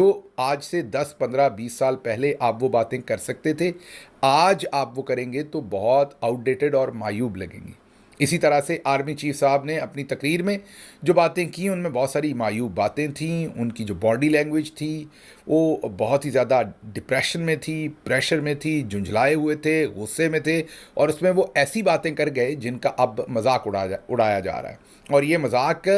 जो आज से 10, 15, 20 साल पहले आप वो बातें कर सकते थे, आज आप वो करेंगे तो बहुत आउटडेटेड और मायूब लगेंगी। इसी तरह से आर्मी चीफ साहब ने अपनी तकरीर में जो बातें की उनमें बहुत सारी मायूब बातें थीं। उनकी जो बॉडी लैंग्वेज थी वो बहुत ही ज़्यादा डिप्रेशन में थी, प्रेशर में थी, झुंझलाए हुए थे, गुस्से में थे, और उसमें वो ऐसी बातें कर गए जिनका अब मजाक उड़ाया जा रहा है। और ये मजाक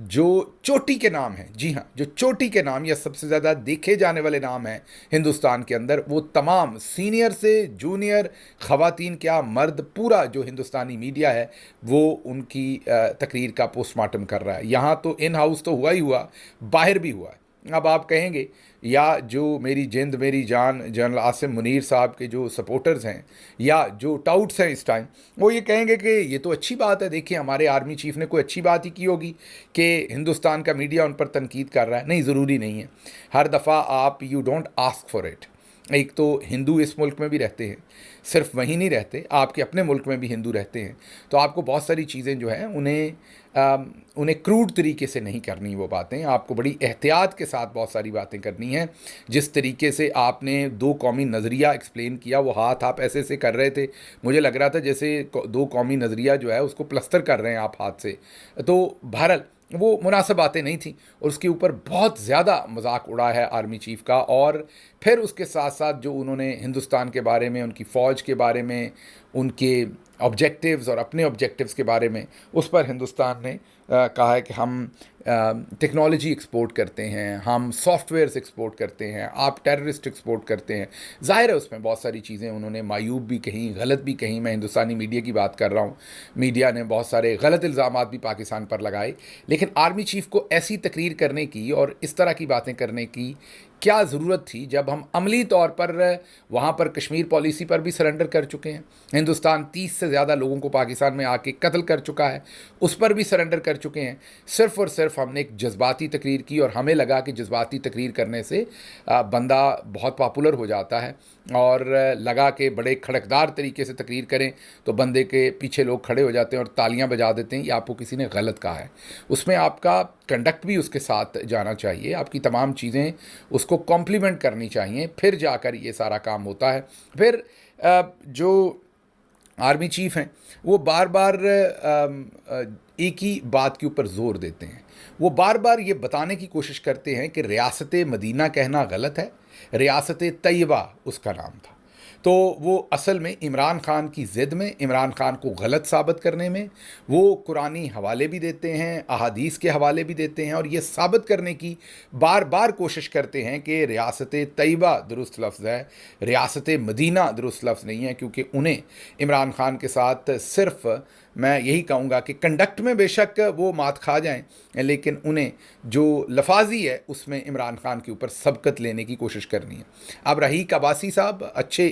जो चोटी के नाम है, जी हाँ, जो चोटी के नाम या सबसे ज़्यादा देखे जाने वाले नाम हैं हिंदुस्तान के अंदर, वो तमाम सीनियर से जूनियर, ख़वातीन क्या मर्द, पूरा जो हिंदुस्तानी मीडिया है वो उनकी तकरीर का पोस्टमार्टम कर रहा है। यहाँ तो इन हाउस तो हुआ ही हुआ, बाहर भी हुआ है। अब आप कहेंगे या जो मेरी जिंद मेरी जान जनरल आसिम मुनीर साहब के जो सपोर्टर्स हैं या जो टाउट्स हैं इस टाइम, वो ये कहेंगे कि ये तो अच्छी बात है, देखिए हमारे आर्मी चीफ ने कोई अच्छी बात ही की होगी कि हिंदुस्तान का मीडिया उन पर तनकीद कर रहा है। नहीं, ज़रूरी नहीं है। हर दफ़ा आप you don't ask for it. एक तो हिंदू इस मुल्क में भी रहते हैं, सिर्फ वहीं नहीं रहते, आपके अपने मुल्क में भी हिंदू रहते हैं, तो आपको बहुत सारी चीज़ें जो हैं उन्हें क्रूड तरीके से नहीं करनी। वो बातें आपको बड़ी एहतियात के साथ बहुत सारी बातें करनी हैं। जिस तरीके से आपने दो कौमी नज़रिया एक्सप्लेन किया, वो हाथ आप ऐसे से कर रहे थे, मुझे लग रहा था जैसे दो कौमी नज़रिया जो है उसको प्लस्तर कर रहे हैं आप हाथ से। तो बहरहाल वो मुनासिब बातें नहीं थी और उसके ऊपर बहुत ज़्यादा मजाक उड़ा है आर्मी चीफ का। और फिर उसके साथ साथ जो उन्होंने हिंदुस्तान के बारे में, उनकी फ़ौज के बारे में, उनके ऑब्जेक्टिव्स और अपने ऑब्जेक्टिव्स के बारे में, उस पर हिंदुस्तान ने कहा है कि हम टेक्नोलॉजी एक्सपोर्ट करते हैं, हम सॉफ्टवेयर्स एक्सपोर्ट करते हैं, आप टेररिस्ट एक्सपोर्ट करते हैं। ज़ाहिर है उसमें बहुत सारी चीज़ें उन्होंने मायूब भी कहीं, गलत भी कहीं। मैं हिंदुस्तानी मीडिया की बात कर रहा हूँ, मीडिया ने बहुत सारे गलत इल्ज़ामात भी पाकिस्तान पर लगाए, लेकिन आर्मी चीफ को ऐसी तकरीर करने की और इस तरह की बातें करने की क्या ज़रूरत थी जब हम अमली तौर पर वहाँ पर कश्मीर पॉलिसी पर भी सरेंडर कर चुके हैं। हिंदुस्तान 30 से ज़्यादा लोगों को पाकिस्तान में आके कत्ल कर चुका है, उस पर भी सरेंडर कर चुके हैं। सिर्फ़ और सिर्फ हमने एक जज्बाती तकरीर की और हमें लगा कि जज्बाती तकरीर करने से बंदा बहुत पॉपुलर हो जाता है, और लगा कि बड़े खड़कदार तरीके से तकरीर करें तो बंदे के पीछे लोग खड़े हो जाते हैं और तालियां बजा देते हैं। ये आपको किसी ने गलत कहा है। उसमें आपका कंडक्ट भी उसके साथ जाना चाहिए, आपकी तमाम चीज़ें उसको कॉम्प्लीमेंट करनी चाहिए, फिर जाकर ये सारा काम होता है। फिर जो आर्मी चीफ हैं वो बार बार एक ही बात के ऊपर ज़ोर देते हैं। वो बार बार ये बताने की कोशिश करते हैं कि रियासत मदीना कहना गलत है, रियासत तैयबा उसका नाम था। तो वो असल में इमरान खान की ज़िद में, इमरान खान को गलत साबित करने में वो कुरानी हवाले भी देते हैं, अहादीस के हवाले भी देते हैं, और ये साबित करने की बार बार कोशिश करते हैं कि रियासत तैयबा दुरुस्त लफ्ज़ है, रियासत मदीना दुरुस्त लफ्ज़ नहीं है। क्योंकि उन्हें इमरान खान के साथ सिर्फ मैं यही कहूँगा कि कंडक्ट में बेशक वो मात खा जाएं, लेकिन उन्हें जो लफाजी है उसमें इमरान खान के ऊपर सबकत लेने की कोशिश करनी है। अब रहीक अब्बासी साहब अच्छे